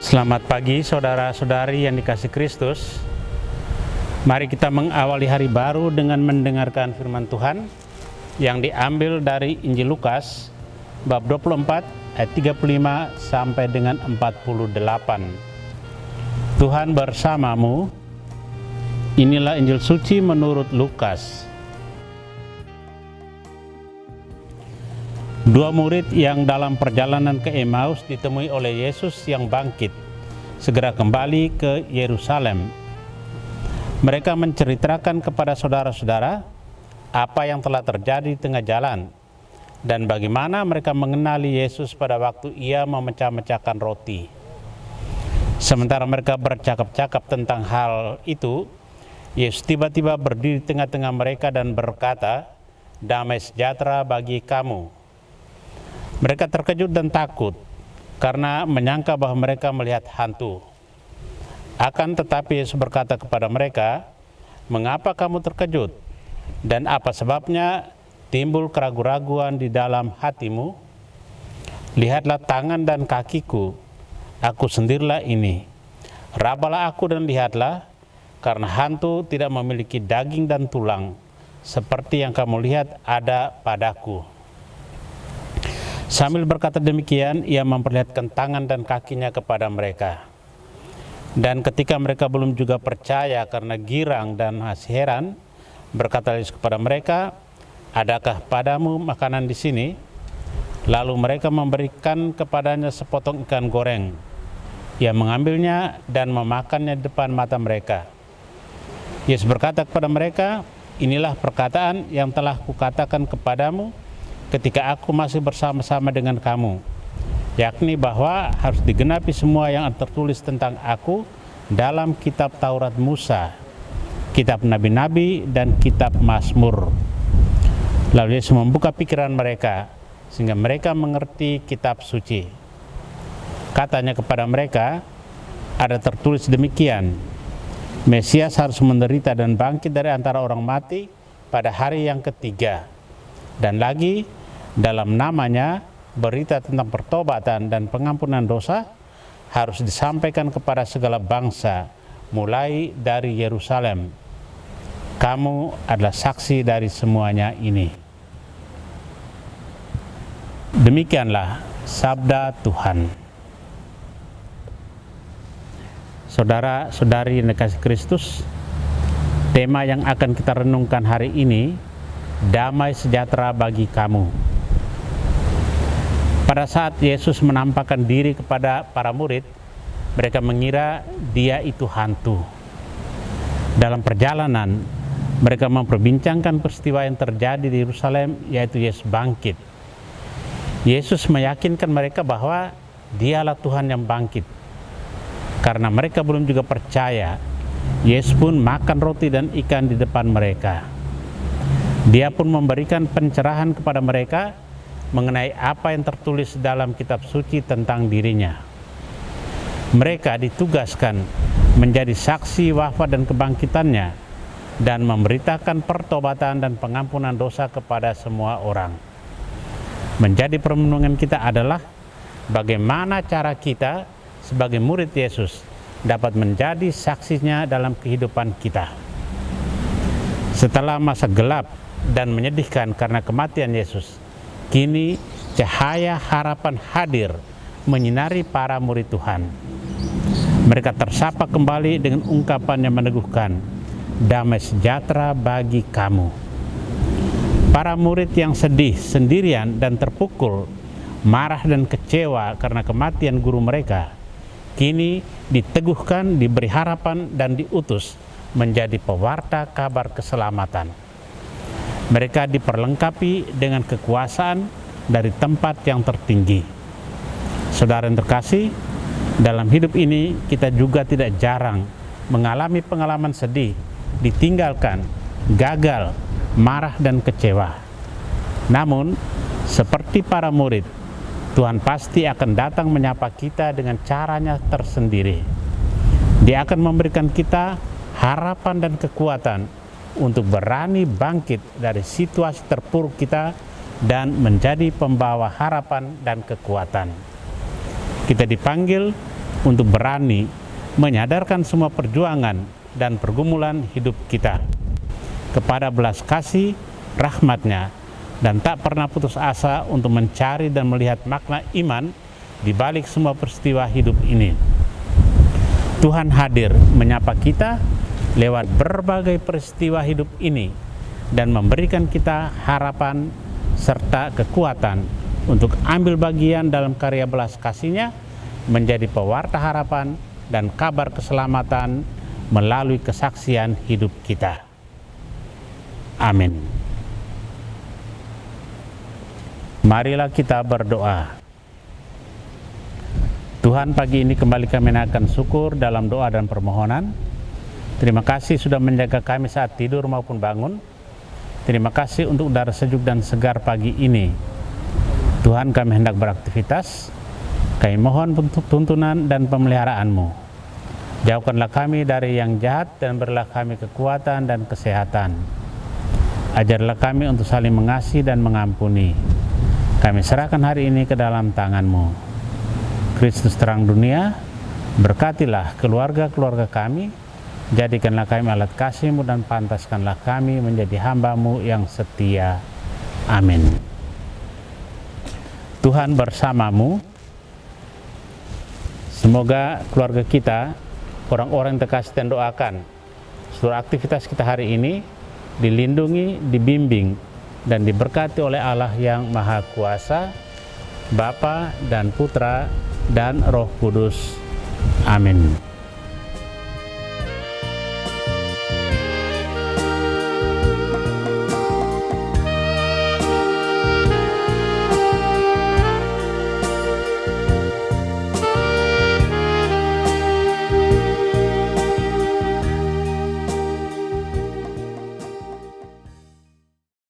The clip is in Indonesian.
Selamat pagi saudara-saudari yang dikasihi Kristus. Mari kita mengawali hari baru dengan mendengarkan firman Tuhan yang diambil dari Injil Lukas bab 24 ayat 35 sampai dengan 48. Tuhan bersamamu. Inilah Injil suci menurut Lukas. Dua murid yang dalam perjalanan ke Emmaus ditemui oleh Yesus yang bangkit, segera kembali ke Yerusalem. Mereka menceritakan kepada saudara-saudara apa yang telah terjadi di tengah jalan dan bagaimana mereka mengenali Yesus pada waktu ia memecah-mecahkan roti. Sementara mereka bercakap-cakap tentang hal itu, Yesus tiba-tiba berdiri di tengah-tengah mereka dan berkata, "Damai sejahtera bagi kamu." Mereka terkejut dan takut karena menyangka bahwa mereka melihat hantu. Akan tetapi Yesus berkata kepada mereka, "Mengapa kamu terkejut? Dan apa sebabnya timbul keraguan-raguan di dalam hatimu? Lihatlah tangan dan kakiku, aku sendirilah ini. Rabalah aku dan lihatlah, karena hantu tidak memiliki daging dan tulang, seperti yang kamu lihat ada padaku." Sambil berkata demikian, ia memperlihatkan tangan dan kakinya kepada mereka. Dan ketika mereka belum juga percaya karena girang dan masih heran, berkata Yesus kepada mereka, "Adakah padamu makanan di sini?" Lalu mereka memberikan kepadanya sepotong ikan goreng. Ia mengambilnya dan memakannya di depan mata mereka. Yesus berkata kepada mereka, "Inilah perkataan yang telah kukatakan kepadamu ketika aku masih bersama-sama dengan kamu, yakni bahwa harus digenapi semua yang tertulis tentang aku dalam kitab Taurat Musa, kitab Nabi-Nabi, dan kitab Mazmur." Lalu Yesus membuka pikiran mereka sehingga mereka mengerti kitab suci. Katanya kepada mereka, "Ada tertulis demikian, Mesias harus menderita dan bangkit dari antara orang mati pada hari yang ketiga. Dan lagi, dalam namanya berita tentang pertobatan dan pengampunan dosa harus disampaikan kepada segala bangsa, mulai dari Yerusalem. Kamu adalah saksi dari semuanya ini." Demikianlah sabda Tuhan. Saudara-saudari yang dikasihi Kristus, tema yang akan kita renungkan hari ini, damai sejahtera bagi kamu. Pada saat Yesus menampakkan diri kepada para murid, mereka mengira dia itu hantu. Dalam perjalanan, mereka memperbincangkan peristiwa yang terjadi di Yerusalem, yaitu Yesus bangkit. Yesus meyakinkan mereka bahwa dialah Tuhan yang bangkit. Karena mereka belum juga percaya, Yesus pun makan roti dan ikan di depan mereka. Dia pun memberikan pencerahan kepada mereka mengenai apa yang tertulis dalam kitab suci tentang dirinya. Mereka ditugaskan menjadi saksi wafat dan kebangkitannya dan memberitakan pertobatan dan pengampunan dosa kepada semua orang. Menjadi perenungan kita adalah bagaimana cara kita sebagai murid Yesus dapat menjadi saksinya dalam kehidupan kita. Setelah masa gelap dan menyedihkan karena kematian Yesus, kini cahaya harapan hadir menyinari para murid Tuhan. Mereka tersapa kembali dengan ungkapan yang meneguhkan, "Damai sejahtera bagi kamu." Para murid yang sedih, sendirian, dan terpukul, marah dan kecewa karena kematian guru mereka, kini diteguhkan, diberi harapan, dan diutus menjadi pewarta kabar keselamatan. Mereka diperlengkapi dengan kekuasaan dari tempat yang tertinggi. Saudara yang terkasih, dalam hidup ini kita juga tidak jarang mengalami pengalaman sedih, ditinggalkan, gagal, marah, dan kecewa. Namun, seperti para murid, Tuhan pasti akan datang menyapa kita dengan caranya tersendiri. Dia akan memberikan kita harapan dan kekuatan untuk berani bangkit dari situasi terpuruk kita dan menjadi pembawa harapan dan kekuatan. Kita dipanggil untuk berani menyadarkan semua perjuangan dan pergumulan hidup kita kepada belas kasih rahmat-Nya, dan tak pernah putus asa untuk mencari dan melihat makna iman di balik semua peristiwa hidup ini. Tuhan hadir menyapa kita lewat berbagai peristiwa hidup ini dan memberikan kita harapan serta kekuatan untuk ambil bagian dalam karya belas kasih-Nya, menjadi pewarta harapan dan kabar keselamatan melalui kesaksian hidup kita. Amin. Marilah kita berdoa. Tuhan, pagi ini kembali kami menaikkan syukur dalam doa dan permohonan. Terima kasih sudah menjaga kami saat tidur maupun bangun. Terima kasih untuk udara sejuk dan segar pagi ini. Tuhan, kami hendak beraktivitas. Kami mohon tuntunan dan pemeliharaan-Mu. Jauhkanlah kami dari yang jahat dan berilah kami kekuatan dan kesehatan. Ajarlah kami untuk saling mengasihi dan mengampuni. Kami serahkan hari ini ke dalam tangan-Mu. Kristus terang dunia, berkatilah keluarga-keluarga kami, jadikanlah kami alat kasih-Mu dan pantaskanlah kami menjadi hamba-Mu yang setia. Amin. Tuhan bersamamu. Semoga keluarga kita, orang-orang yang terkasih dan doakan, seluruh aktivitas kita hari ini dilindungi, dibimbing, dan diberkati oleh Allah yang Maha Kuasa, Bapa dan Putra dan Roh Kudus. Amin.